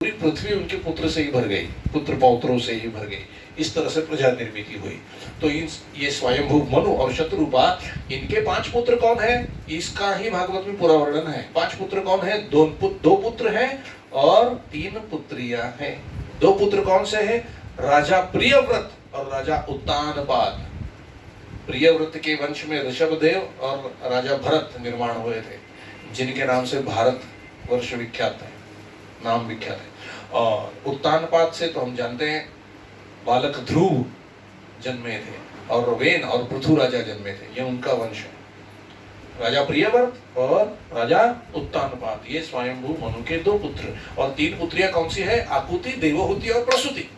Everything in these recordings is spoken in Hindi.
पूरी पृथ्वी उनके पुत्र से ही भर गई, पुत्र पौत्रों से ही भर गई। इस तरह से प्रजा निर्मित हुई। तो ये स्वयंभू मनु और शत्रुपा, इनके 5 पुत्र कौन है, इसका ही भागवत में पूरा वर्णन है। 5 पुत्र कौन है, 2 पुत्र हैं और 3 पुत्रियां हैं। 2 पुत्र कौन से हैं, राजा प्रियव्रत और राजा उत्तानपाद। प्रियव्रत के वंश में ऋषभदेव और राजा भरत निर्माण हुए थे, जिनके नाम से भारत वर्ष विख्यात है, नाम विख्यात है। और उत्तानपाद से तो हम जानते हैं बालक ध्रुव जन्मे थे और वेन और पृथु राजा जन्मे थे, ये उनका वंश है। राजा प्रियव्रत और राजा उत्तानपाद, ये स्वयंभू मनु के 2 पुत्र। और 3 पुत्रियां कौन सी है, आकुति, देवहूति और प्रसूति।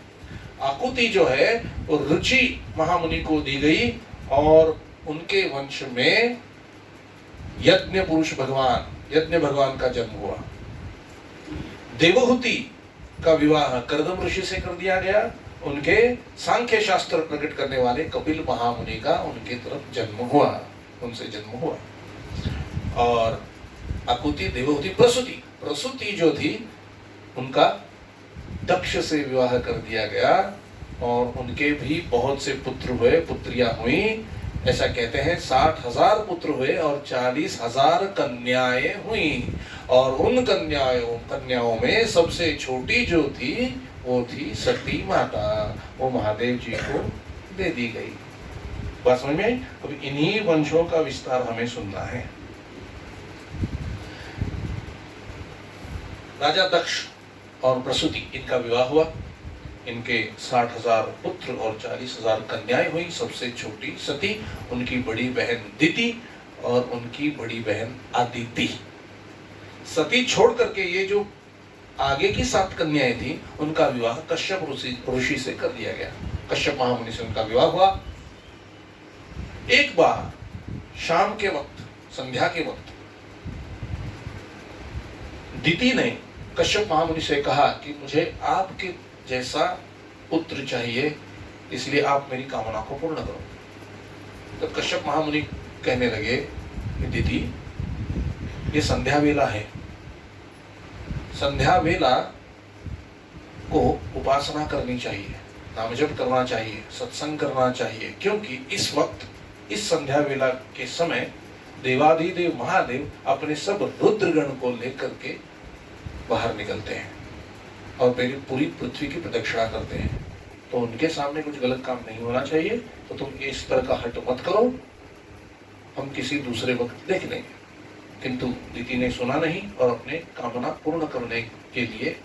आकुति जो है वो रुचि महामुनि को दी गई और उनके वंश में यज्ञ पुरुष भगवान, यज्ञ भगवान का जन्म हुआ। देवहूति का विवाह कर्दम ऋषि से कर दिया गया, उनके सांख्य शास्त्र प्रकट करने वाले कपिल महामुनि का उनके तरफ जन्म हुआ, उनसे जन्म हुआ। और आकुति, देवहूति, प्रसूति, प्रसूति जो थी उनका दक्ष से विवाह कर दिया गया और उनके भी बहुत से पुत्र हुए, पुत्रियां हुई। ऐसा कहते हैं 60,000 पुत्र हुए और 40,000 कन्याएं हुई। और उन कन्याओं में सबसे छोटी जो थी वो थी सती माता, वो महादेव जी को दे दी गई। बात समझ में आई? अब इन्हीं वंशों का विस्तार हमें सुनना है। राजा दक्ष और प्रसूति, इनका विवाह हुआ। इनके 60,000 पुत्र और 40,000 कन्याएं हुई। सबसे छोटी सती, उनकी बड़ी बहन दिति और उनकी बड़ी बहन अदिति। सती छोड़ करके ये जो आगे की 7 कन्याएं थी, उनका विवाह कश्यप ऋषि से कर दिया गया। कश्यप महामुनि से उनका विवाह हुआ। एक बार शाम के वक्त, संध्या के वक्त, दिति ने कश्यप महामुनि से कहा कि मुझे आपके जैसा पुत्र चाहिए, इसलिए आप मेरी कामना को पूर्ण करो। तो कश्यप महामुनि कहने लगे, दिति ये संध्या वेला है, संध्या वेला को उपासना करनी चाहिए, नाम जप करना चाहिए, सत्संग करना चाहिए, क्योंकि इस वक्त, इस संध्या वेला के समय देवाधिदेव महादेव अपने सब रुद्रगण को लेकर के बाहर निकलते हैं और पूरी पृथ्वी की प्रदक्षिणा करते हैं। तो उनके सामने कुछ गलत काम नहीं होना चाहिए, तो तुम इस तरह का हट मत करो, हम किसी दूसरे वक्त देख लेंगे। किंतु दिति ने सुना नहीं और अपने कामना पूर्ण करने के लिए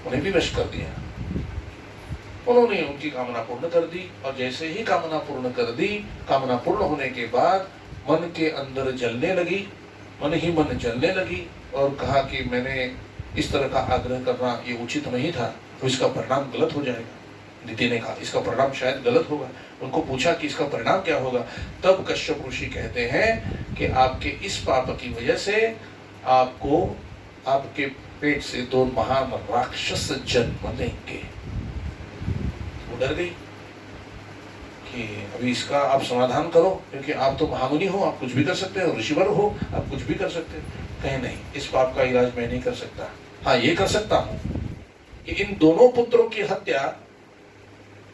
उन्हें विवश कर दिया। उन्होंने उनकी कामना पूर्ण कर दी और जैसे ही कामना पूर्ण कर दी, कामना पूर्ण होने के बाद मन के अंदर जलने लगी, मन ही मन जलने लगी और कहा कि मैंने इस तरह का आग्रह करना ये उचित नहीं था, तो इसका परिणाम गलत हो जाएगा। दिति ने कहा इसका परिणाम शायद गलत होगा। उनको पूछा कि इसका परिणाम क्या होगा। तब कश्यप ऋषि कहते हैं कि आपके इस पाप की वजह से आपको, आपके पेट से 2 महान राक्षस जन्म लेंगे। वो डर गई कि अभी इसका आप समाधान करो, क्योंकि आप तो महामुनि हो, आप कुछ भी कर सकते हो, ऋषिवर हो, आप कुछ भी कर सकते हो। कहे नहीं, इस पाप का इलाज मैं नहीं कर सकता। हाँ, ये कर सकता हूं कि इन दोनों पुत्रों की हत्या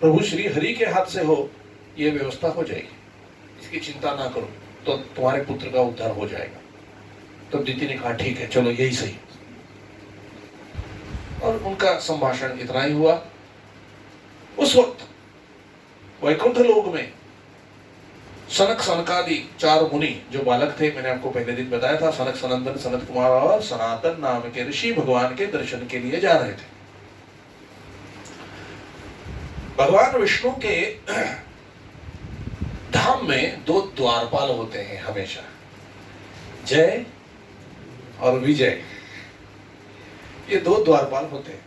प्रभु श्री हरि के हाथ से हो, ये व्यवस्था हो जाएगी, इसकी चिंता ना करो, तो तुम्हारे पुत्र का उद्धार हो जाएगा। तो दिति ने कहा ठीक है, चलो यही सही। और उनका संभाषण इतना ही हुआ। उस वक्त वैकुंठ लोक में सनक सनकादि 4 मुनि जो बालक थे, मैंने आपको पहले दिन बताया था, सनक, सनंदन, सनत कुमार और सनातन नाम के ऋषि भगवान के दर्शन के लिए जा रहे थे। भगवान विष्णु के धाम में 2 द्वारपाल होते हैं हमेशा, जय और विजय। ये 2 द्वारपाल होते हैं।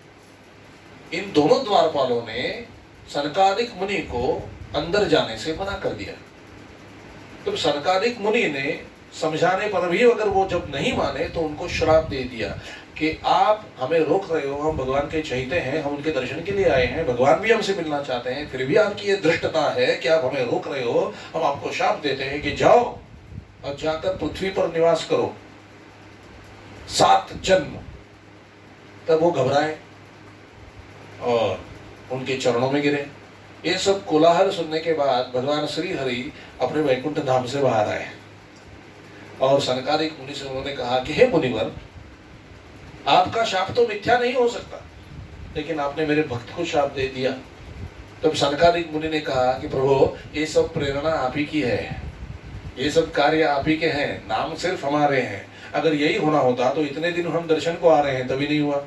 इन दोनों द्वारपालों ने सनकादिक मुनि को अंदर जाने से मना कर दिया। तो सनकादिक मुनि ने समझाने पर भी अगर वो जब नहीं माने तो उनको श्राप दे दिया कि आप हमें रोक रहे हो, हम भगवान के चहेते हैं, हम उनके दर्शन के लिए आए हैं, भगवान भी हमसे मिलना चाहते हैं, फिर भी आपकी ये धृष्टता है कि आप हमें रोक रहे हो। हम आपको श्राप देते हैं कि जाओ और जाकर पृथ्वी पर निवास करो, 7 जन्म तब वो घबराए और उनके चरणों में गिरे। ये सब कोलाहल सुनने के बाद भगवान श्री हरि अपने वैकुंठ धाम से बाहर आए और सनकादिक मुनि से उन्होंने कहा कि हे मुनिवर, आपका शाप तो मिथ्या नहीं हो सकता, लेकिन आपने मेरे भक्त को शाप दे दिया। तब सनकादिक मुनि ने कहा कि प्रभु, ये सब प्रेरणा आप ही की है, ये सब कार्य आप ही के हैं, नाम सिर्फ हमारे हैं। अगर यही होना होता तो इतने दिन हम दर्शन को आ रहे हैं तभी नहीं हुआ,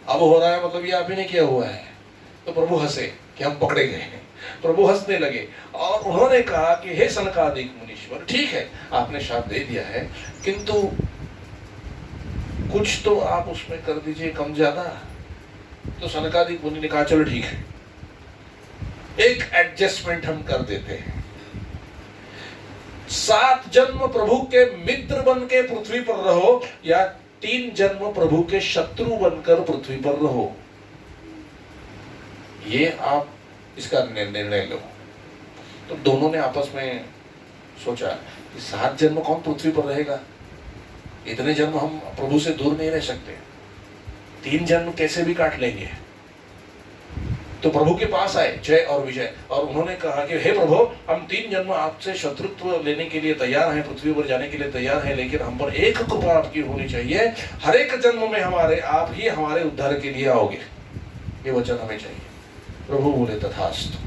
अब हो रहा है मतलब ये आप ही ने किया हुआ है। तो प्रभु हंसे कि हम पकड़े गए हैं। प्रभु हंसने लगे और उन्होंने कहा कि हे सनकादिक मुनीश्वर, ठीक है आपने शाप दे दिया है, किंतु कुछ तो आप उसमें कर दीजिए कम ज्यादा। तो सनकादिक मुनि ने कहा चलो ठीक है, एक एडजस्टमेंट हम कर देते हैं। 7 जन्म प्रभु के मित्र बन के पृथ्वी पर रहो या 3 जन्म प्रभु के शत्रु बनकर पृथ्वी पर रहो, ये आप इसका निर्णय लो। तो दोनों ने आपस में सोचा कि 7 जन्म कौन पृथ्वी पर रहेगा, इतने जन्म हम प्रभु से दूर नहीं रह सकते, 3 जन्म कैसे भी काट लेंगे। तो प्रभु के पास आए जय और विजय और उन्होंने कहा कि हे प्रभु, हम 3 जन्म आपसे शत्रुत्व लेने के लिए तैयार हैं, पृथ्वी पर जाने के लिए तैयार हैं, लेकिन हम पर एक कृपा आपकी होनी चाहिए, हर एक जन्म में हमारे आप ही हमारे उद्धार के लिए आओगे, ये वचन हमें चाहिए। प्रभु बोले तथास्तु।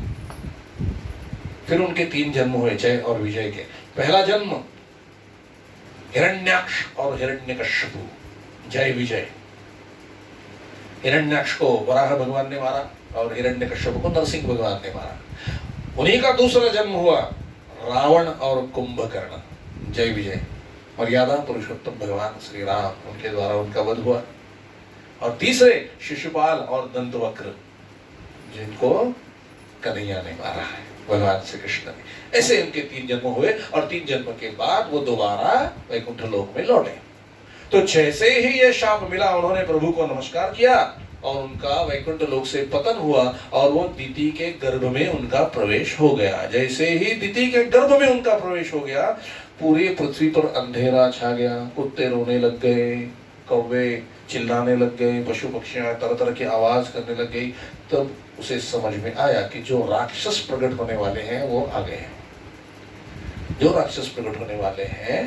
फिर उनके 3 जन्म हुए जय और विजय के। पहला जन्म हिरण्याक्ष और हिरण्यकश्यपु, जय विजय। हिरण्याक्ष को वराह भगवान ने मारा और हिरण्यकश्यप को नरसिंह भगवान ने मारा। उन्हीं का दूसरा जन्म हुआ रावण और कुंभकर्ण, जय विजय। मर्यादा पुरुषोत्तम भगवान श्री राम, उनके द्वारा उनका वध हुआ। और तीसरे शिशुपाल और दंतवक्र, जिनको कन्हैया ने मारा है, भगवान श्री कृष्ण ने। ऐसे उनके 3 जन्म हुए और 3 जन्म के बाद वो दोबारा वैकुंठ लोक में लौटे। तो जैसे ही ये शाप मिला, उन्होंने प्रभु को नमस्कार किया और उनका वैकुंठ लोक से पतन हुआ और वो दिति के गर्भ में उनका प्रवेश हो गया। जैसे ही दिति के गर्भ में उनका प्रवेश हो गया, पूरी पृथ्वी पर अंधेरा छा गया, कुत्ते रोने लग गए, कौवे चिल्लाने लग गए, पशु पक्षियां तरह तरह की आवाज करने लग गई। तब उसे समझ में आया कि जो राक्षस प्रकट होने वाले हैं वो आ गए हैं, जो राक्षस प्रकट होने वाले हैं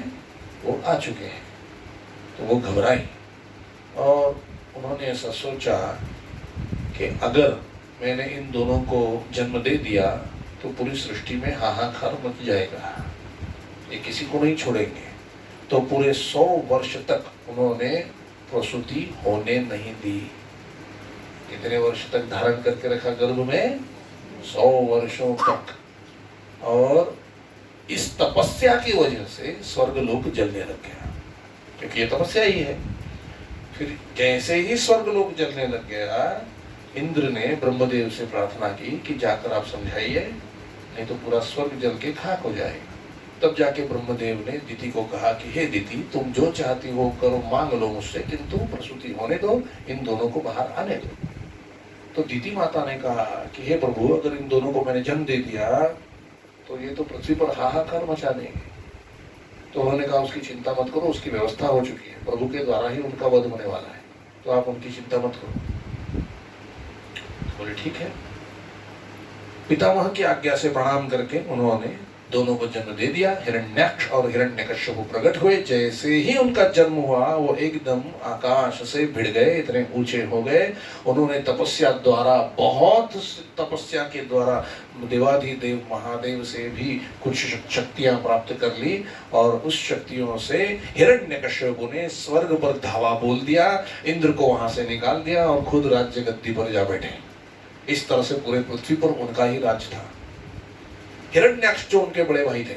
वो आ चुके हैं। तो वो घबराई और उन्होंने ऐसा सोचा कि अगर मैंने इन दोनों को जन्म दे दिया तो पूरी सृष्टि में हाहाकार मच जाएगा, ये किसी को नहीं छोड़ेंगे। तो पूरे 100 वर्ष तक उन्होंने प्रसूति होने नहीं दी। कितने वर्ष तक धारण करके रखा गर्भ में? 100 वर्षों तक। और इस तपस्या की वजह से स्वर्गलोक जलने लग गया, क्योंकि ये तपस्या ही है। फिर जैसे ही स्वर्गलोक जलने लग गया, इंद्र ने ब्रह्मदेव से प्रार्थना की कि जाकर आप समझाइए, नहीं तो पूरा स्वर्ग जल के खाक हो जाएगा। तब जाके ब्रह्मदेव ने दिति को कहा कि हे दिति, तुम जो चाहती हो करो, मांग लो मुझसे, किंतु प्रसूति होने दो, इन दोनों को बाहर आने दो। तो दिति माता ने कहा कि हे प्रभु, अगर इन दोनों को मैंने जन्म दे दिया तो ये तो पृथ्वी पर हाहाकार मचा देंगे। तो उन्होंने कहा उसकी चिंता मत करो, उसकी व्यवस्था हो चुकी है, प्रभु के द्वारा ही उनका वध होने वाला है, तो आप उनकी चिंता मत करो। बोले ठीक है। पितामह की आज्ञा से प्रणाम करके उन्होंने दोनों को जन्म दे दिया। हिरण्याक्ष और हिरण्यकश्यप प्रकट हुए। जैसे ही उनका जन्म हुआ, वो एकदम आकाश से भिड़ गए, इतने ऊंचे हो गए। उन्होंने तपस्या द्वारा, बहुत तपस्या के द्वारा देवाधिदेव महादेव से भी कुछ शक्तियां प्राप्त कर ली और उस शक्तियों से हिरण्यकश्यप ने स्वर्ग पर धावा बोल दिया, इंद्र को वहां से निकाल दिया और खुद राज्य गद्दी पर जा बैठे। इस तरह से पूरे पृथ्वी पर उनका ही राज था। हिरण्याक्ष जो उनके बड़े भाई थे,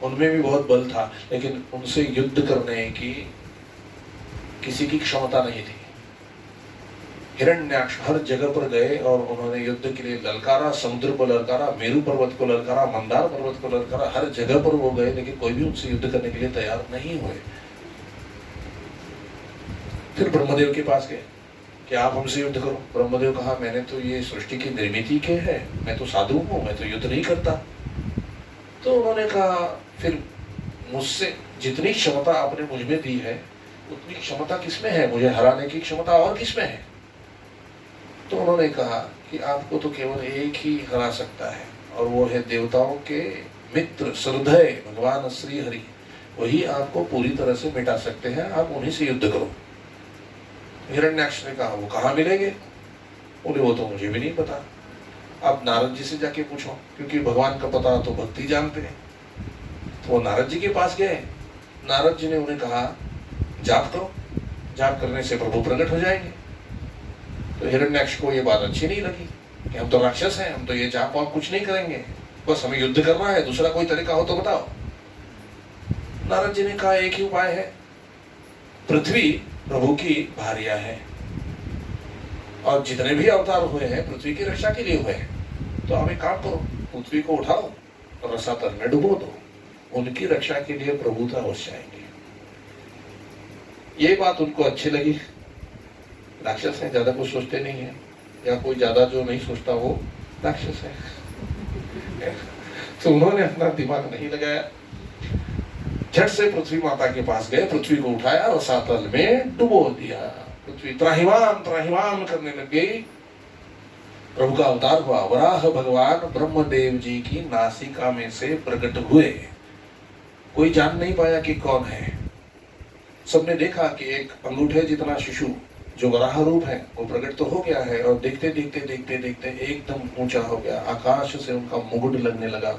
उनमें भी बहुत बल था, लेकिन उनसे युद्ध करने की किसी की क्षमता नहीं थी। हिरण्याक्ष हर जगह पर गए और उन्होंने युद्ध के लिए ललकारा, समुद्र को ललकारा, मेरू पर्वत को ललकारा, मंदार पर्वत को ललकारा, हर जगह पर वो गए, लेकिन कोई भी उनसे युद्ध करने के लिए तैयार नहीं हुए। फिर ब्रह्मदेव के पास गए कि आप हमसे युद्ध करो। ब्रह्मदेव कहा, मैंने तो ये सृष्टि की निर्मिति के है, मैं तो साधु हूँ, मैं तो युद्ध नहीं करता। तो उन्होंने कहा, फिर मुझसे जितनी क्षमता आपने मुझ में दी है, उतनी क्षमता किसमें है, मुझे हराने की क्षमता और किसमें है? तो उन्होंने कहा कि आपको तो केवल एक ही हरा सकता है, और वो है देवताओं के मित्र श्रद्धेय भगवान श्री हरि। वही आपको पूरी तरह से मिटा सकते हैं, आप उन्हीं से युद्ध करो। हिरण्याक्ष ने कहा वो कहाँ मिलेंगे? बोले वो तो मुझे भी नहीं पता, आप नारद जी से जाके पूछो, क्योंकि भगवान का पता तो भक्ति जानते हैं। तो वो नारद जी के पास गए। नारद जी ने उन्हें कहा जाप करो, जाप करने से प्रभु प्रकट हो जाएंगे। तो हिरण्याक्ष को ये बात अच्छी नहीं लगी कि हम तो राक्षस हैं, हम तो ये जाप वाप कुछ नहीं करेंगे, बस हमें युद्ध करना है, दूसरा कोई तरीका हो तो बताओ। नारद जी ने कहा एक ही उपाय है, पृथ्वी प्रभु की भार्या है, और जितने भी अवतार हुए हैं पृथ्वी की रक्षा के लिए हुए हैं। तो आप एक काम करो, पृथ्वी को उठाओ और रसातल में डुबो दो, उनकी रक्षा के लिए प्रभु तो अवश्य आएंगे। ये बात उनको अच्छी लगी। राक्षस है, ज्यादा कुछ सोचते नहीं है, या कोई ज्यादा जो नहीं सोचता वो राक्षस है। तो उन्होंने अपना दिमाग नहीं लगाया, झट से पृथ्वी माता के पास गए, पृथ्वी को उठाया और रसातल में डुबो दिया। पृथ्वी त्राहिमाम त्राहिमाम करने लग गई। प्रभु का अवतार हुआ, वराह भगवान ब्रह्मदेव जी की नासिका में से प्रकट हुए। कोई जान नहीं पाया कि कौन है। सबने देखा कि एक अंगूठे जितना शिशु जो वराह रूप है वो प्रकट तो हो गया है, और देखते देखते देखते देखते एकदम ऊंचा हो गया, आकाश से उनका मुकुट लगने लगा।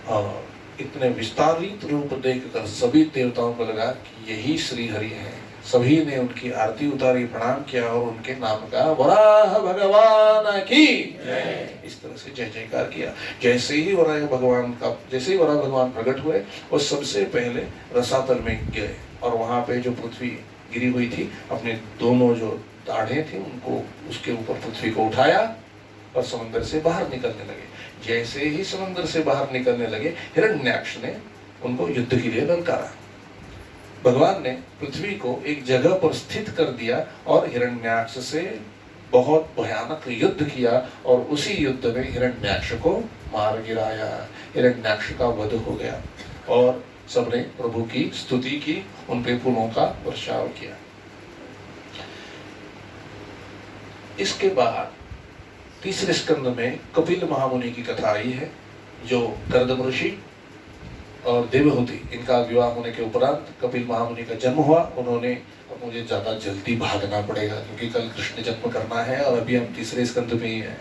और इतने विस्तारित रूप देखकर सभी देवताओं को लगा कि यही श्री हरि है। सभी ने उनकी आरती उतारी, प्रणाम किया और उनके नाम का वराह भगवान की इस तरह से जय जयकार किया। जैसे ही वराह भगवान प्रकट हुए, वो सबसे पहले रसातल में गिरे, और वहां पे जो पृथ्वी गिरी हुई थी, अपने दोनों जो दाढ़ें थी उनको उसके ऊपर पृथ्वी को उठाया और समंदर से बाहर निकलने लगे। जैसे ही समंदर से बाहर निकलने लगे, हिरण्याक्ष ने उनको युद्ध के लिए ललकारा। भगवान ने पृथ्वी को एक जगह पर स्थित कर दिया और हिरण्याक्ष से बहुत भयानक युद्ध किया, और उसी युद्ध में हिरण्याक्ष को मार गिराया। हिरण्याक्ष का वध हो गया और सबने प्रभु की स्तुति की, उन पे फूलों का वर्षाव किया। इसके बाद तीसरे स्कंद में कपिल महामुनि की कथा आई है, जो कर्दम ऋषि और देवहूति इनका विवाह होने के उपरांत कपिल महामुनि का जन्म हुआ। उन्होंने अब मुझे ज्यादा जल्दी भागना पड़ेगा क्योंकि कल कृष्ण जन्म करना है और अभी हम तीसरे स्कंद में ही हैं।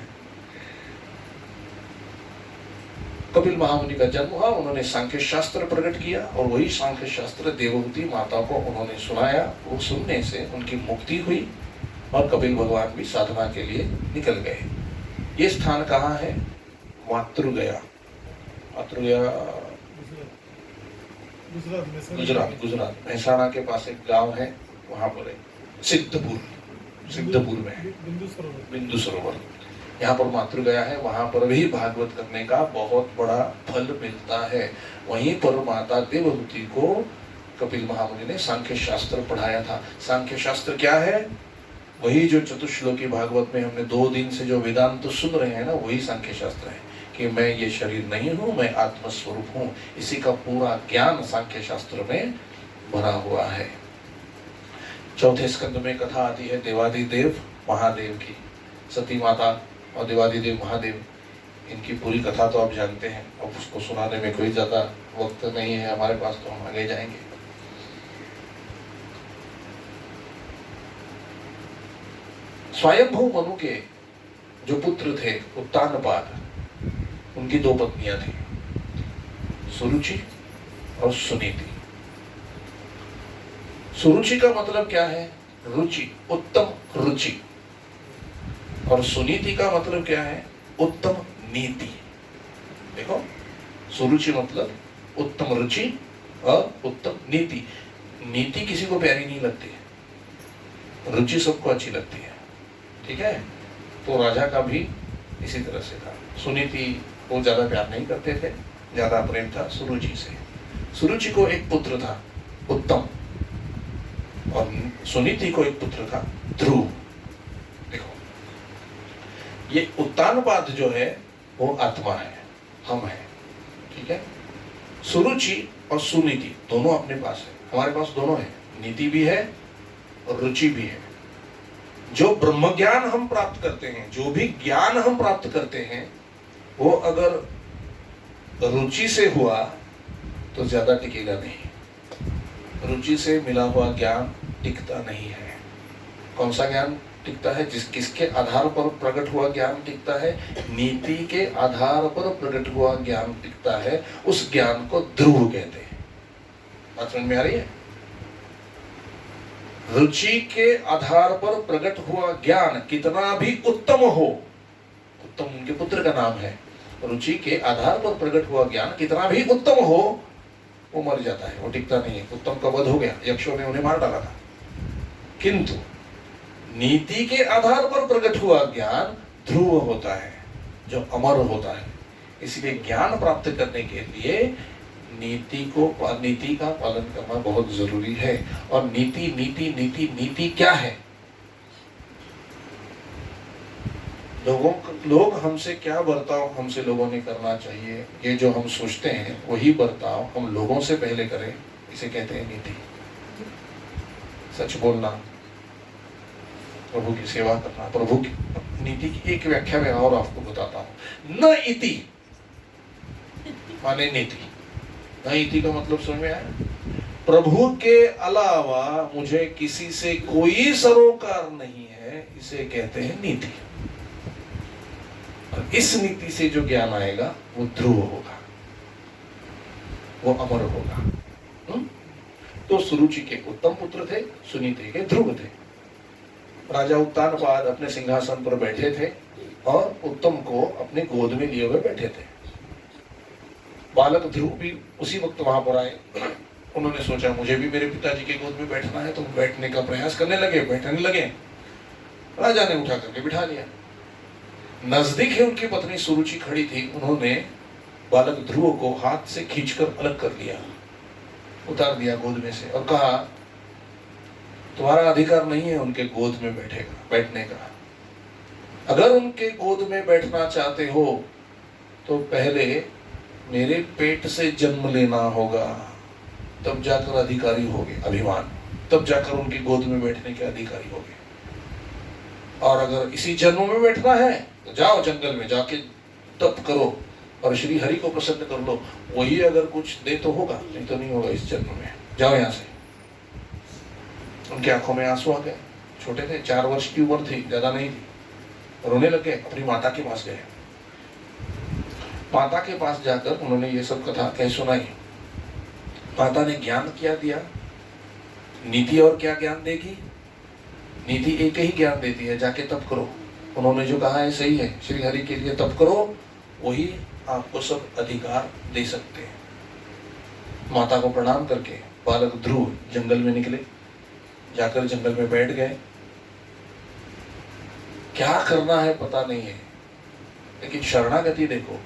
कपिल महामुनि का जन्म हुआ, उन्होंने सांख्य शास्त्र प्रकट किया और वही सांख्य शास्त्र देवहूति माता को उन्होंने सुनाया। वो सुनने से उनकी मुक्ति हुई और कपिल भगवान भी साधना के लिए निकल गए। ये स्थान कहाँ है? मातृगया। मातृगया गुजरात मेहसाणा के पास एक गांव है, वहां पर है सिद्धपुर में बिंदु सरोवर, यहाँ पर मातृगया है। वहां पर भी भागवत करने का बहुत बड़ा फल मिलता है। वहीं पर माता देवहूति को कपिल महामुनि ने सांख्य शास्त्र पढ़ाया था। सांख्य शास्त्र क्या है? वही जो चतुश्लोकी भागवत में हमने 2 दिन से जो वेदांत सुन रहे हैं ना, वही सांख्य शास्त्र है कि मैं ये शरीर नहीं हूं, मैं आत्मस्वरूप हूं। इसी का पूरा ज्ञान सांख्य शास्त्र में भरा हुआ है। चौथे स्कंद में कथा आती है देवादिदेव महादेव की। सती माता और देवादिदेव महादेव, इनकी पूरी कथा तो आप जानते हैं, अब उसको सुनाने में कोई ज्यादा वक्त नहीं है हमारे पास, तो हम आगे जाएंगे। स्वयंभू मनु के जो पुत्र थे उत्तानपाद, उनकी 2 पत्नियां थी, सुरुचि और सुनीति। सुरुचि का मतलब क्या है? रुचि, उत्तम रुचि। और सुनीति का मतलब क्या है? उत्तम नीति। देखो, सुरुचि मतलब उत्तम रुचि और उत्तम नीति। नीति किसी को प्यारी नहीं लगती है, रुचि सबको अच्छी लगती है, ठीक है? तो राजा का भी इसी तरह से था। सुनीति को ज्यादा प्यार नहीं करते थे, ज्यादा प्रेम था सुरुचि से। सुरुचि को एक पुत्र था उत्तम, और सुनीति को एक पुत्र था ध्रुव। देखो, ये उत्तानपाद जो है वो आत्मा है, हम है, ठीक है? सुरुचि और सुनीति दोनों अपने पास है, हमारे पास दोनों है, नीति भी है और रुचि भी है। जो ब्रह्म ज्ञान हम प्राप्त करते हैं, जो भी ज्ञान हम प्राप्त करते हैं, वो अगर रुचि से हुआ तो ज्यादा टिकेगा नहीं। रुचि से मिला हुआ ज्ञान टिकता नहीं है। कौन सा ज्ञान टिकता है? किसके आधार पर प्रकट हुआ ज्ञान टिकता है? नीति के आधार पर प्रकट हुआ ज्ञान टिकता है। उस ज्ञान को ध्रुव कहते हैं। बात समझ में आ रही है? रुचि के आधार पर प्रकट हुआ ज्ञान कितना भी उत्तम हो, उत्तम उनके पुत्र का नाम है, रुचि के आधार पर प्रकट हुआ ज्ञान कितना भी उत्तम हो, वो मर जाता है, वो टिकता नहीं है। उत्तम का वध हो गया, यक्षों ने उन्हें मार डाला था। किंतु नीति के आधार पर प्रकट हुआ ज्ञान ध्रुव होता है, जो अमर होता है। इसलिए ज्ञान प्राप्त करने के लिए नीति का पालन करना बहुत जरूरी है। और नीति क्या है? लोग हमसे क्या बर्ताव हमसे लोगों ने करना चाहिए, ये जो हम सोचते हैं वही बर्ताव हम लोगों से पहले करें, इसे कहते हैं नीति। सच बोलना, प्रभु की सेवा करना, प्रभु की नीति की एक व्याख्या मैं और आपको बताता हूं। न इति माने नीति। न इति का मतलब समझ में आया? प्रभु के अलावा मुझे किसी से कोई सरोकार नहीं है, इसे कहते हैं नीति। और इस नीति से जो ज्ञान आएगा वो ध्रुव होगा, वो अमर होगा। तो सुरुचि के उत्तम पुत्र थे, सुनीति के ध्रुव थे। राजा उत्तानपाद अपने सिंहासन पर बैठे थे और उत्तम को अपने गोद में लिए हुए बैठे थे। बालक ध्रुव भी उसी वक्त वहां पर आए। उन्होंने सोचा मुझे भी मेरे पिताजी के गोद में बैठना है, तो बैठने का प्रयास करने लगे, बैठने लगे। राजा ने उठा करके बिठा लिया। नजदीक ही उनकी पत्नी सुरुचि खड़ी थी। उन्होंने बालक ध्रुव को हाथ से खींचकर अलग कर लिया, उतार दिया गोद में से, और कहा तुम्हारा अधिकार नहीं है उनके गोद में बैठने का। अगर उनके गोद में बैठना चाहते हो तो पहले मेरे पेट से जन्म लेना होगा, तब जाकर अधिकारी होगे, अभिमान, तब जाकर उनकी गोद में बैठने के अधिकारी होगे। और अगर इसी जन्म में बैठना है तो जाओ जंगल में जाके तप करो और श्री हरि को प्रसन्न कर लो, वही अगर कुछ दे तो होगा, नहीं तो नहीं होगा इस जन्म में, जाओ यहाँ से। उनकी आंखों में आंसू आ गए। छोटे थे, 4 वर्ष की उम्र थी, ज्यादा नहीं थी। रोने लगे। अपनी माता के पास गए। माता के पास जाकर उन्होंने ये सब कथा कह सुनाई। माता ने ज्ञान क्या दिया? नीति और क्या ज्ञान देगी? नीति एक ही ज्ञान देती है, जाके तप करो। उन्होंने जो कहा है सही है, श्री हरि के लिए तप करो, वही आपको सब अधिकार दे सकते हैं। माता को प्रणाम करके बालक ध्रुव जंगल में निकले। जाकर जंगल में बैठ गए। क्या करना है पता नहीं है, लेकिन शरणागति देखो,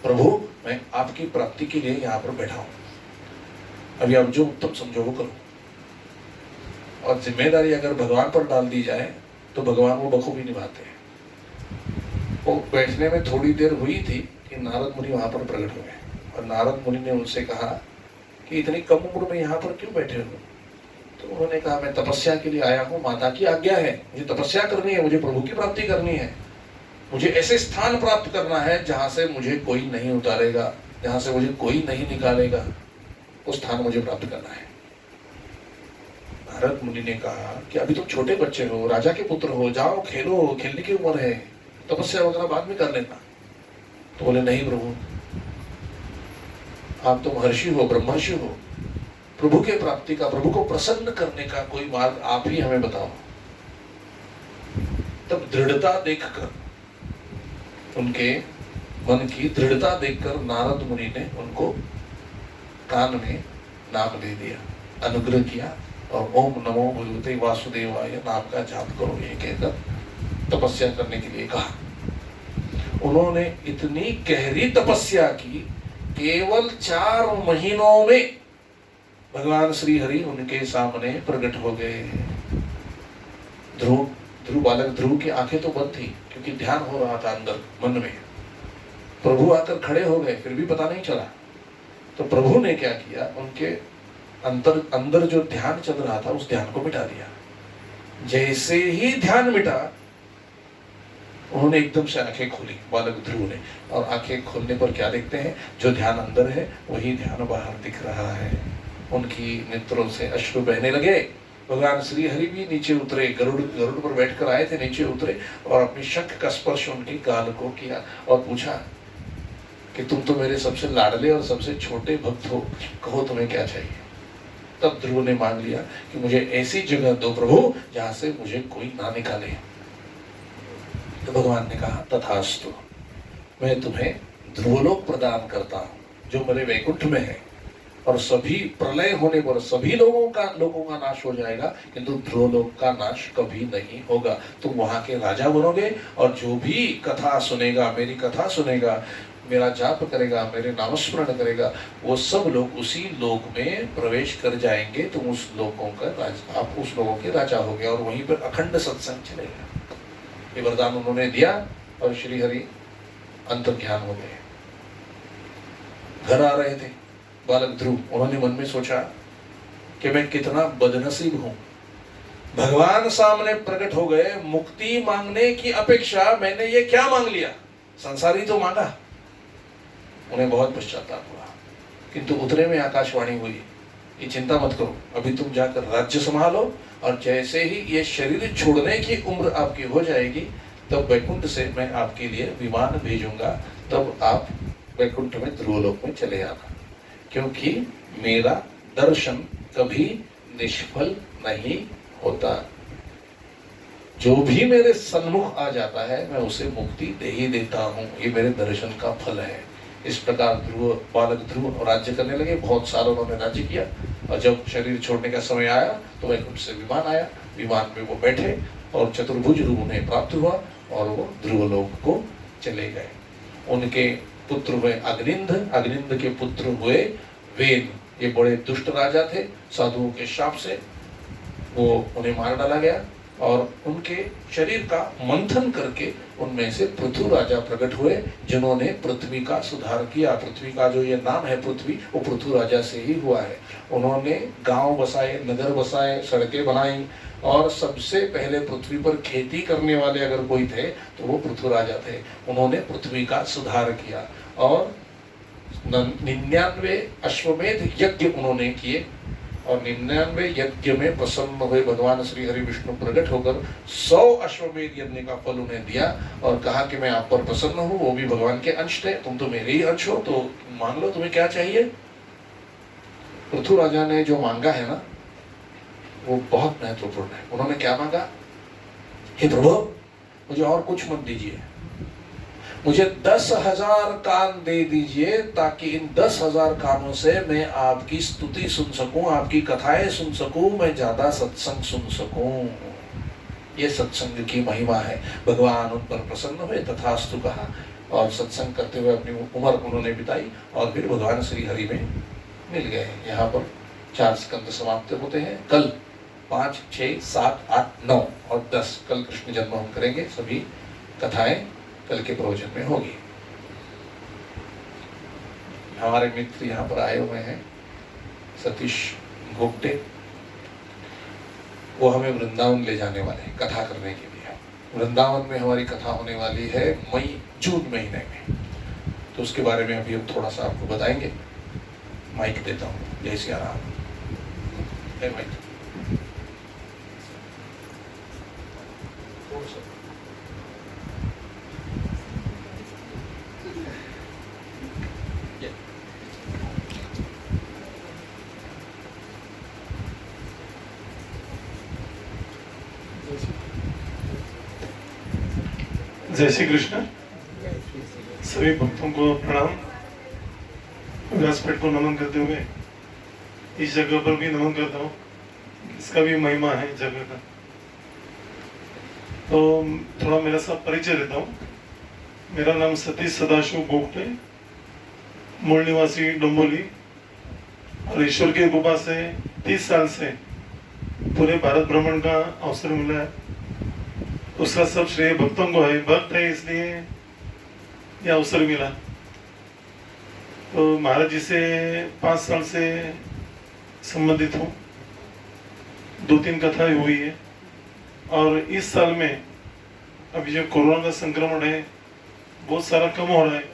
प्रभु मैं आपकी प्राप्ति के लिए यहाँ पर बैठा हूं, अभी आप जो उत्तम समझो वो करो। और जिम्मेदारी अगर भगवान पर डाल दी जाए तो भगवान वो बखूबी निभाते हैं। वो बैठने में थोड़ी देर हुई थी कि नारद मुनि वहां पर प्रकट हुए, और नारद मुनि ने उनसे कहा कि इतनी कम उम्र में यहाँ पर क्यों बैठे हो? तो उन्होंने कहा मैं तपस्या के लिए आया हूँ, माता की आज्ञा है, मुझे तपस्या करनी है, मुझे प्रभु की प्राप्ति करनी है, मुझे ऐसे स्थान प्राप्त करना है जहां से मुझे कोई नहीं उतारेगा, जहां से मुझे कोई नहीं निकालेगा, उस स्थान मुझे प्राप्त करना है। नारद मुनि ने कहा कि अभी तुम छोटे बच्चे हो, राजा के पुत्र हो, जाओ खेलो, खेलने की उम्र है, तपस्या वगैरह बाद में कर लेना। तो बोले नहीं प्रभु, आप तो महर्षि हो, ब्रह्मर्षि हो, प्रभु के प्राप्ति का, प्रभु को प्रसन्न करने का कोई मार्ग आप ही हमें बताओ। तब दृढ़ता देखकर, उनके मन की दृढ़ता देखकर नारद मुनि ने उनको कान में नाम दे दिया, अनुग्रह किया और ओम नमो भगवते वासुदेवाय नाम का जाप करो ये कहकर तपस्या करने के लिए कहा। उन्होंने इतनी गहरी तपस्या की, केवल 4 महीनों में भगवान श्री हरि उनके सामने प्रकट हो गए। बालक ध्रुव की आंखें तो बंद थी क्योंकि ध्यान हो रहा था अंदर मन में। प्रभु आकर खड़े हो गए, फिर भी पता नहीं चला। तो प्रभु ने क्या किया, उनके अंदर जो ध्यान चल रहा था उस ध्यान को मिटा दिया। जैसे ही ध्यान मिटा, उन्होंने एकदम से आंखें खोली बालक ध्रुव ने, और आंखें खोलने पर क्या देखते हैं, जो ध्यान अंदर है वही ध्यान बाहर दिख रहा है। उनकी नेत्रों से अश्रु बहने लगे। भगवान श्री हरि भी नीचे उतरे, गरुड़ पर बैठकर आए थे, नीचे उतरे और अपनी शंख का स्पर्श उनके गाल को किया और पूछा कि तुम तो मेरे सबसे लाडले और सबसे छोटे भक्त हो, कहो तुम्हें क्या चाहिए। तब ध्रुव ने मांग लिया कि मुझे ऐसी जगह दो प्रभु जहां से मुझे कोई ना निकाले। तो भगवान ने कहा तथास्तु, मैं तुम्हें ध्रुवलोक प्रदान करता हूं जो मेरे वैकुंठ में है, और सभी प्रलय होने पर सभी लोगों का नाश हो जाएगा, किंतु ध्रुवलोक का नाश कभी नहीं होगा। तुम वहां के राजा बनोगे, और जो भी कथा सुनेगा, मेरी कथा सुनेगा, मेरा जाप करेगा, मेरे नामस्मरण करेगा, वो सब लोग उसी लोक में प्रवेश कर जाएंगे। तुम उस लोगों का राजा, आप उस लोगों के राजा होगे, और वहीं पर अखंड सत्संग चलेगा। ये वरदान उन्होंने दिया और श्री हरि अंतर्ध्यान हो गए। घर आ रहे थे बालक ध्रुव, उन्होंने मन में सोचा कि मैं कितना बदनसीब हूं, भगवान सामने प्रकट हो गए, मुक्ति मांगने की अपेक्षा मैंने ये क्या मांग लिया, संसारी तो मांगा। उन्हें बहुत पश्चाताप हुआ, किंतु उतरे में आकाशवाणी हुई, ये चिंता मत करो, अभी तुम जाकर राज्य संभालो, और जैसे ही ये शरीर छोड़ने की उम्र आपकी हो जाएगी, तब वैकुंठ से मैं आपके लिए विमान भेजूंगा, तब आप वैकुंठ में ध्रुवलोक में चले आना, क्योंकि मेरा दर्शन कभी निष्फल नहीं होता। जो भी मेरे सन्मुख आ जाता है मैं उसे मुक्ति दे ही देता हूँ, ये मेरे दर्शन का फल है। इस प्रकार बालक ध्रुव राज्य करने लगे। बहुत साल उन्होंने राज्य किया, और जब शरीर छोड़ने का समय आया तो वैकुंठ से विमान आया, विमान में वो बैठे और चतुर्भुज रूप उन्हें प्राप्त हुआ, और वो ध्रुवलोक को चले गए। उनके पुत्र हुए अग्निंध, अग्निंध के पुत्र हुए वेन। ये बड़े दुष्ट राजा थे, साधुओं के शाप से वो उन्हें मार डाला गया, और उनके शरीर का मंथन करके उनमें से पृथु राजा प्रकट हुए, जिन्होंने पृथ्वी का सुधार किया। पृथ्वी का जो ये नाम है पृथ्वी, वो पृथु राजा से ही हुआ है। उन्होंने गांव बसाए, नगर बसाए, सड़कें बनाई, और सबसे पहले पृथ्वी पर खेती करने वाले अगर कोई थे तो वो पृथु राजा थे। उन्होंने पृथ्वी का सुधार किया, और 99 अश्वमेध यज्ञ उन्होंने किए, और 99 यज्ञ में प्रसन्न हुए भगवान श्री हरि विष्णु प्रकट होकर 100 अश्वमेध यज्ञ का फल उन्हें दिया, और कहा कि मैं आप पर प्रसन्न हूँ, वो भी भगवान के अंश थे, तुम तो मेरे ही अंश हो, तो मान लो तुम्हें क्या चाहिए। पृथु राजा ने जो मांगा है ना, वो बहुत महत्वपूर्ण है। उन्होंने क्या मांगा, हे प्रभु मुझे और कुछ मत दीजिए, मुझे 10,000 कान दे दीजिए, ताकि इन 10,000 कानों से मैं आपकी स्तुति सुन सकूं, आपकी कथाएं सुन सकूं, मैं ज्यादा सत्संग सुन सकूं। ये सत्संग की महिमा है। भगवान उन पर प्रसन्न हुए, तथास्तु कहा, और सत्संग करते हुए अपनी उम्र उन्होंने बिताई, और फिर भगवान श्री हरि में मिल गए। यहाँ पर 4 स्कंद समाप्त होते हैं। कल 5, 6, 7, 8, 9 और 10 कल कृष्ण जन्म हम करेंगे। सभी कथाएं कल के प्रवचन में होगी। हमारे मित्र यहाँ पर आए हुए हैं, सतीश गोप्टे, वो हमें वृंदावन ले जाने वाले हैं कथा करने के लिए। वृंदावन में हमारी कथा होने वाली है जून महीने में, तो उसके बारे में अभी हम थोड़ा सा आपको बताएंगे। माइक देता हूँ। जय सिया राम। माइक जय श्री कृष्ण। सभी भक्तों को प्रणाम। व्यासपीठ को नमन करते हुए इस जगह पर भी नमन करता हूँ, इसका भी महिमा है इस जगह का। तो थोड़ा मेरा सा परिचय देता हूँ। मेरा नाम सतीश सदाशिव गोप्टे, मूल निवासी डोंबोली, और ईश्वर की कृपा से 30 साल से पूरे भारत भ्रमण का अवसर मिला है। उसका सब श्रेय भक्तों को है। भक्त है इसलिए यह अवसर मिला। तो महाराज जी से 5 साल से संबंधित हूँ। 2-3 कथाएं हुई है। और इस साल में अभी जो कोरोना का संक्रमण है बहुत सारा कम हो रहा है,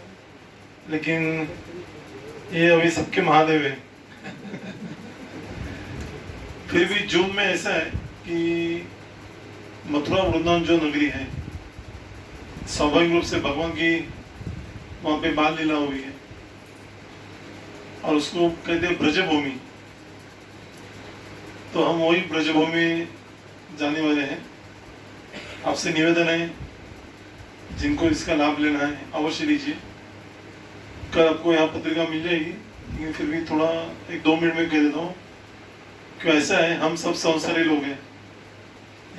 लेकिन ये अभी सबके महादेव है। फिर भी जून में ऐसा है कि मथुरा वृंदावन जो नगरी है, स्वाभाविक रूप से भगवान की वहां पे बाल लीला हुई है और उसको कहते हैं ब्रजभूमि। तो हम वही ब्रजभूमि जाने वाले हैं। आपसे निवेदन है, जिनको इसका लाभ लेना है अवश्य लीजिए। कल आपको यहाँ पत्रिका मिल जाएगी, लेकिन फिर भी थोड़ा 1-2 मिनट में कह देता हूँ। क्यों ऐसा है, हम सब संसारी लोग हैं,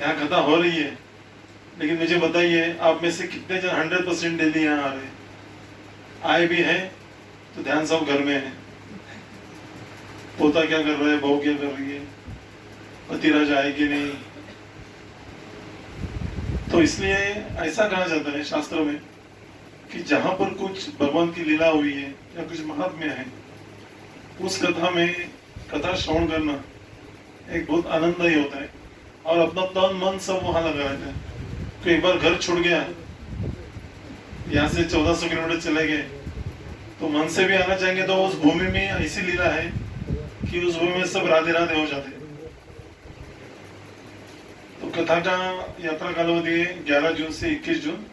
यहाँ कथा हो रही है, लेकिन मुझे बताइए आप में से कितने जन 100% डेली यहाँ आ रहे हैं? आए भी हैं तो ध्यान सब घर में है। पोता क्या कर रहा है, बहू क्या कर रही है, पतिराज आए कि नहीं। तो इसलिए ऐसा कहा जाता है शास्त्र में कि जहां पर कुछ भगवान की लीला हुई है या कुछ महात्म्य है, उस कथा में कथा श्रवण करना एक बहुत आनंददायी होता है और अपना तन मन सब वहां लगा रहता है। तो एक बार घर छूट गया, यहाँ से 1400 किलोमीटर चले गए, तो मन से भी आना चाहेंगे तो उस भूमि में ऐसी लीला है कि उस भूमि में सब राधे राधे हो जाते हैं। तो कथा का यात्रा कालावधि है 11 जून से 21 जून।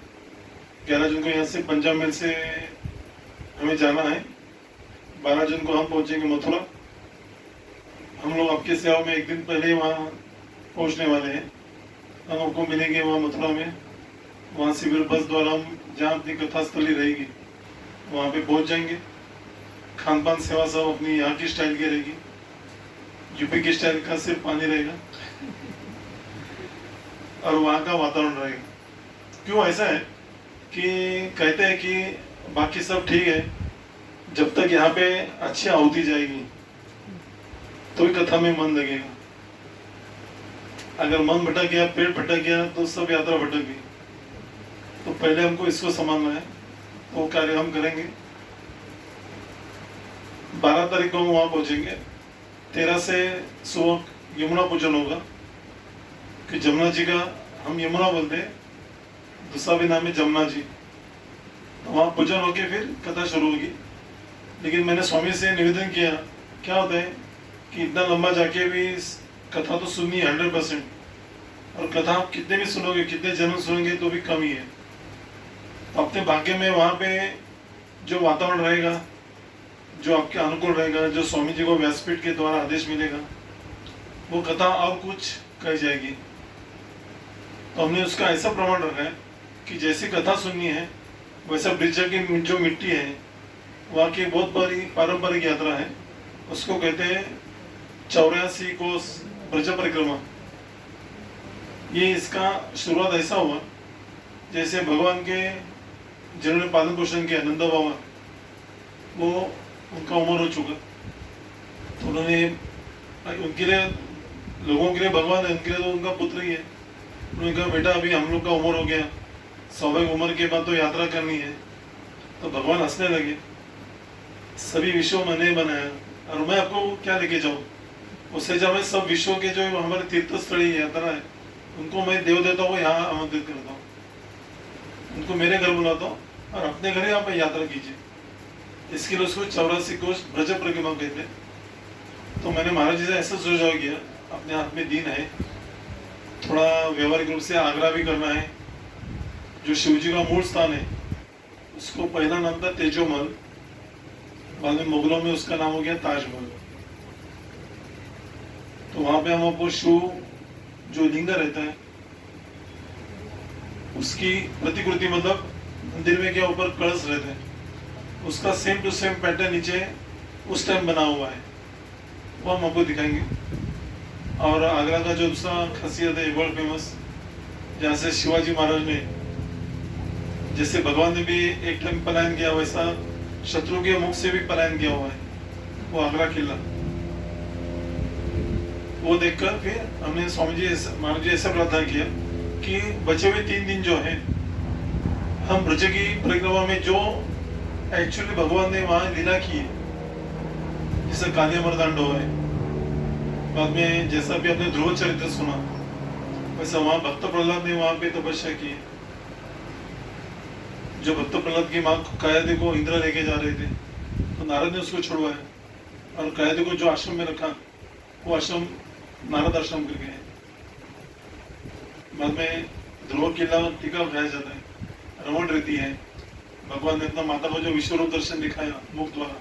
11 जून को यहाँ से पंजाब मेल से हमें जाना है। 12 जून को हम पहुंचेंगे मथुरा। हम लोग आपके सेवा में एक दिन पहले वहाँ पहुंचने वाले हैं। हम आपको मिलेंगे वहाँ मथुरा में। वहाँ से फिर बस द्वारा हम जहाँ अपनी कथा स्थली रहेगी वहाँ पे पहुंच जाएंगे। खान पान सेवा सब अपनी यहाँ की स्टाइल की रहेगी, यूपी की स्टाइल का सिर्फ पानी रहेगा और वहाँ का वातावरण रहेगा। क्यों ऐसा है कि कहते हैं कि बाकी सब ठीक है, जब तक यहाँ पे अच्छी आहुति जाएगी तो ही कथा में मन लगेगा। अगर मन भटक गया, पेट भटक गया तो सब यात्रा भटक गई। तो पहले हमको इसको संभालना है, वो कार्य हम करेंगे। 12 तारीख को हम वहां पहुंचेंगे। 13 से सुबह यमुना पूजन होगा कि जमुना जी का हम यमुना बोलते हैं, दूसरा भी नाम है जमुना जी। तो वहां पूजन होके फिर कथा शुरू होगी। लेकिन मैंने स्वामी से निवेदन किया, क्या होता है कि इतना लंबा जाके भी कथा तो सुननी है 100%, और कथा आप कितने भी सुनोगे, कितने जन्म सुनेंगे तो भी कम ही है। तो अपने भाग्य में वहां पे जो वातावरण रहेगा, जो आपके अनुकूल रहेगा, जो स्वामी जी को व्यासपीठ के द्वारा आदेश मिलेगा, वो कथा और कुछ कही जाएगी। तो हमने उसका ऐसा प्रमाण रखा है कि जैसी कथा सुननी है वैसा ब्रिज की जो मिट्टी है वहाँ की बहुत बड़ी पारंपरिक यात्रा है। उसको कहते हैं 84 कोस ब्रज परिक्रमा। ये इसका शुरुआत ऐसा हुआ जैसे भगवान के जिन्होंने पालन पोषण किया, नंदा बाबा, वो उनका उम्र हो चुका, तो उन्होंने उनके लिए, लोगों के लिए भगवान है, उनके लिए तो उनका पुत्र ही है। उन्होंने कहा बेटा अभी हम लोग का उम्र हो गया, स्वाभाविक उम्र के बाद तो यात्रा करनी है। तो भगवान हंसने लगे, सभी विश्व मैंने बनाया और मैं आपको क्या लेके जाऊँ। उससे जब मैं सब विश्व के जो हमारे तीर्थ स्थली यात्रा है उनको मैं देव देता हूँ, यहाँ आमंत्रित करता हूँ, उनको मेरे घर बुलाता हूँ और अपने घर ही आप यात्रा कीजिए। इसके लिए उसको 84 कोस ब्रज परिक्रमा कहते हैं। तो मैंने महाराज जी से ऐसा सुझाव किया, अपने हाथ में दिन है, थोड़ा व्यवहारिक रूप से आग्रह भी करना है। जो शिव जी का मूल स्थान है उसको पहला नाम था तेजोमल, बाद में मुगलों में उसका नाम हो गया ताजमहल। तो वहां पे हम आपको शिव जो लिंग रहता है उसकी प्रतिकृति, मतलब मंदिर में क्या ऊपर कलश रहते हैं, उसका सेम टू सेम पैटर्न नीचे उस टाइम बना हुआ है, वो हम आपको दिखाएंगे। और आगरा का जो दूसरा खासियत है वर्ल्ड फेमस, जहाँ से शिवाजी महाराज ने, जैसे भगवान ने भी एक टाइम पलायन किया वैसा शत्रु के मुख से भी पलायन किया हुआ है, वो आगरा किला। वो देखकर फिर हमने स्वामी जी महाराज जी ऐसा प्रार्थना किया कि बचे हुए 3 दिन जो है हम ब्रज की परिक्रमा में जो एक्चुअली भगवान ने वहाँ लीला की है, जैसे कान्या मर्दांडो है। बाद में जैसा भी आपने ध्रुव चरित्र सुना, वैसे वहाँ भक्त प्रहलाद ने वहाँ पे तपस्या की है। जो भक्त प्रहलाद की माँ कायदे को इंद्र लेके जा रहे थे, तो नारद ने उसको छुड़वाया, और कायदे को जो आश्रम में रखा, वो आश्रम नारद आश्रम करके है। बाद में ध्रुव किला टीका उठाया जाता है, रमण रहती है। भगवान ने अपना माता को जो विश्वरूप दर्शन दिखाया मुख द्वारा,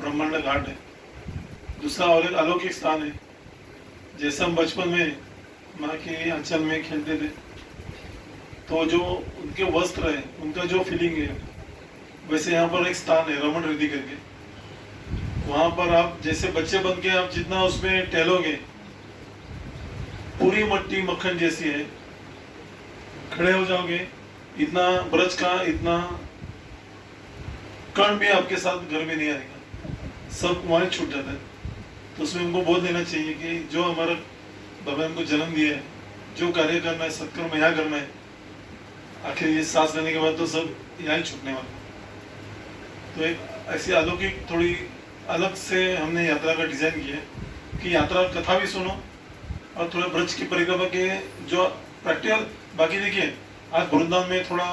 ब्रह्मांड घाट है। दूसरा और एक अलौकिक स्थान है, जैसे हम बचपन में माँ के आंचल में खेलते थे, तो जो उनके वस्त्र है, उनका जो फीलिंग है, वैसे यहाँ पर एक स्थान है रमण रिद्धि करके। वहां पर आप जैसे बच्चे बन के आप जितना उसमें टहलोगे, पूरी मट्टी मक्खन जैसी है, खड़े हो जाओगे, इतना ब्रज का इतना कण भी आपके साथ घर में नहीं आएगा, सब वहीं छूट जाता है। तो उसमें हमको बोल देना चाहिए कि जो हमारा भगवान को जन्म दिया है, जो कार्य करना है, सत्कर्म यहाँ करना है, आखिर ये सांस लेने के बाद तो सब यहाँ ही छूटने वाला। तो एक ऐसी अलौकिक थोड़ी अलग से हमने यात्रा का डिजाइन किया है कि यात्रा कथा भी सुनो और थोड़ा ब्रज की परिक्रमा के जो प्रैक्टिकल। बाकी देखिए, आज वृंदावन में थोड़ा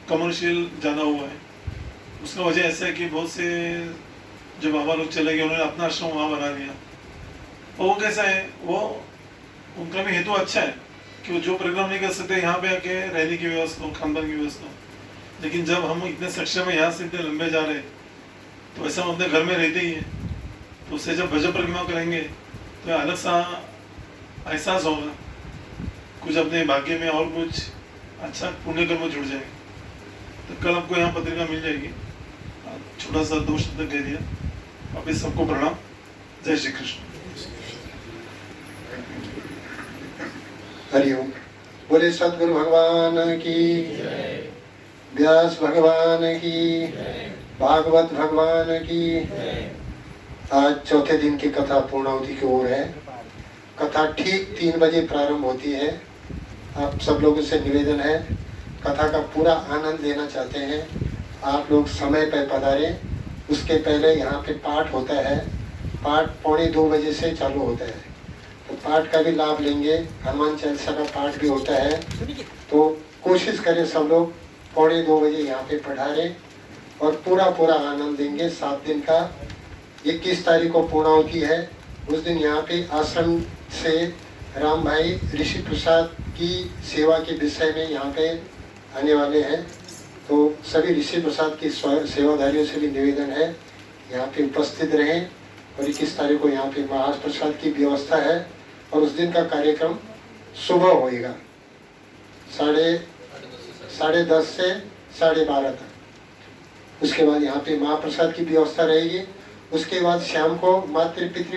कमर्शियल ज़्यादा हुआ है, उसका वजह ऐसा है कि बहुत से जो बाबा लोग चले गए, उन्होंने अपना आश्रम वहाँ बना दिया। और वो कैसा है, वो उनका भी हेतु अच्छा है कि वो जो प्रोग्राम नहीं कर सकते, यहाँ पे आके रहने की व्यवस्था हो, खानपान की व्यवस्था हो। लेकिन जब हम इतने सक्षम है, यहाँ से इतने लंबे जा रहे हैं, तो ऐसा हम अपने घर में रहते ही हैं, तो उससे जब भजन परिक्रमा करेंगे तो अलग सा एहसास होगा, कुछ अपने भाग्य में और कुछ अच्छा पुण्य कर्म जुड़ जाएगा। तो कल आपको यहाँ पत्रिका मिल जाएगी। छोटा सा 2 शब्द कह दिया। वापिस सबको प्रणाम। जय श्री कृष्ण। हरिओम। बोले सदगुरु भगवान की, व्यास भगवान की, भागवत भगवान की। आज चौथे दिन की कथा पूर्णाहुति की ओर है। कथा ठीक 3 बजे प्रारंभ होती है। आप सब लोगों से निवेदन है, कथा का पूरा आनंद लेना चाहते हैं, आप लोग समय पर पधारें। उसके पहले यहाँ पे पाठ होता है, पाठ 1:45 बजे से चालू होता है, तो पाठ का भी लाभ लेंगे। हनुमान चालीसा का पाठ भी होता है, तो कोशिश करें सब लोग 1:45 बजे यहाँ पे पधारें और पूरा आनंद लेंगे। 7 दिन का 21 तारीख को पूर्णाहुति है। उस दिन यहाँ पे आश्रम से राम भाई ऋषि प्रसाद की सेवा के विषय में यहाँ पे आने वाले हैं, तो सभी ऋषि प्रसाद की सेवाधारियों से भी निवेदन है यहाँ पे उपस्थित रहें। और 21 तारीख को यहाँ पे महाप्रसाद की व्यवस्था है, और उस दिन का कार्यक्रम सुबह होएगा 10:30 से 12:30 तक। उसके बाद यहाँ पे महाप्रसाद की व्यवस्था रहेगी। उसके बाद शाम को मातृ पितृ